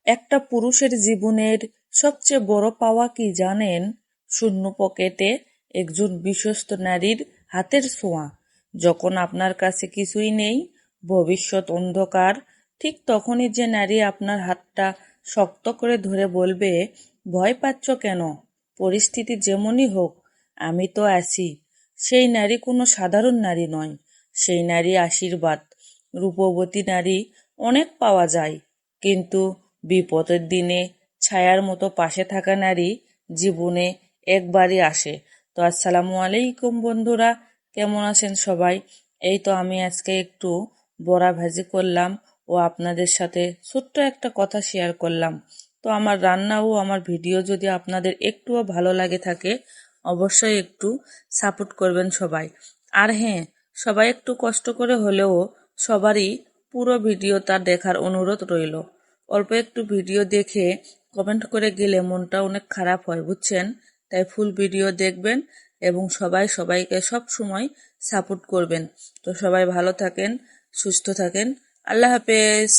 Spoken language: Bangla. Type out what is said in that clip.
একটা পুরুষের জীবনের সবচেয়ে বড় পাওয়া কি জানেন? শূন্য পকেটে একজন বিশ্বস্ত নারীর হাতের ছোঁয়া। যখন আপনার কাছে কিছুই নেই, ভবিষ্যৎ অন্ধকার, ঠিক তখনই যে নারী আপনার হাতটা শক্ত করে ধরে বলবে, ভয় পাচ্ছ কেন, পরিস্থিতি যেমনই হোক আমি তো আছি। সেই নারী কোনো সাধারণ নারী নয়, সেই নারী আশীর্বাদ। রূপবতী নারী অনেক পাওয়া যায়, কিন্তু বিপদের দিনে ছায়ার মতো পাশে থাকা নারী জীবনে একবারই আসে। তো আসসালামু আলাইকুম বন্ধুরা, কেমন আছেন সবাই? এই তো আমি আজকে একটু বড়া ভাজি করলাম ও আপনাদের সাথে ছোট্ট একটা কথা শেয়ার করলাম। তো আমার রান্না ও আমার ভিডিও যদি আপনাদের একটুও ভালো লাগে থাকে, অবশ্যই একটু সাপোর্ট করবেন সবাই। আর হ্যাঁ, সবাই একটু কষ্ট করে হলেও সবারই পুরো ভিডিওটা দেখার অনুরোধ রইল। অল্প একটু ভিডিও দেখে কমেন্ট করে গেলে মনটা অনেক খারাপ হয়, বুঝছেন? তাই ফুল ভিডিও দেখবেন এবং সবাই সবাইকে সব সময় সাপোর্ট করবেন। তো সবাই ভালো থাকেন, সুস্থ থাকেন। আল্লাহ হাফেজ।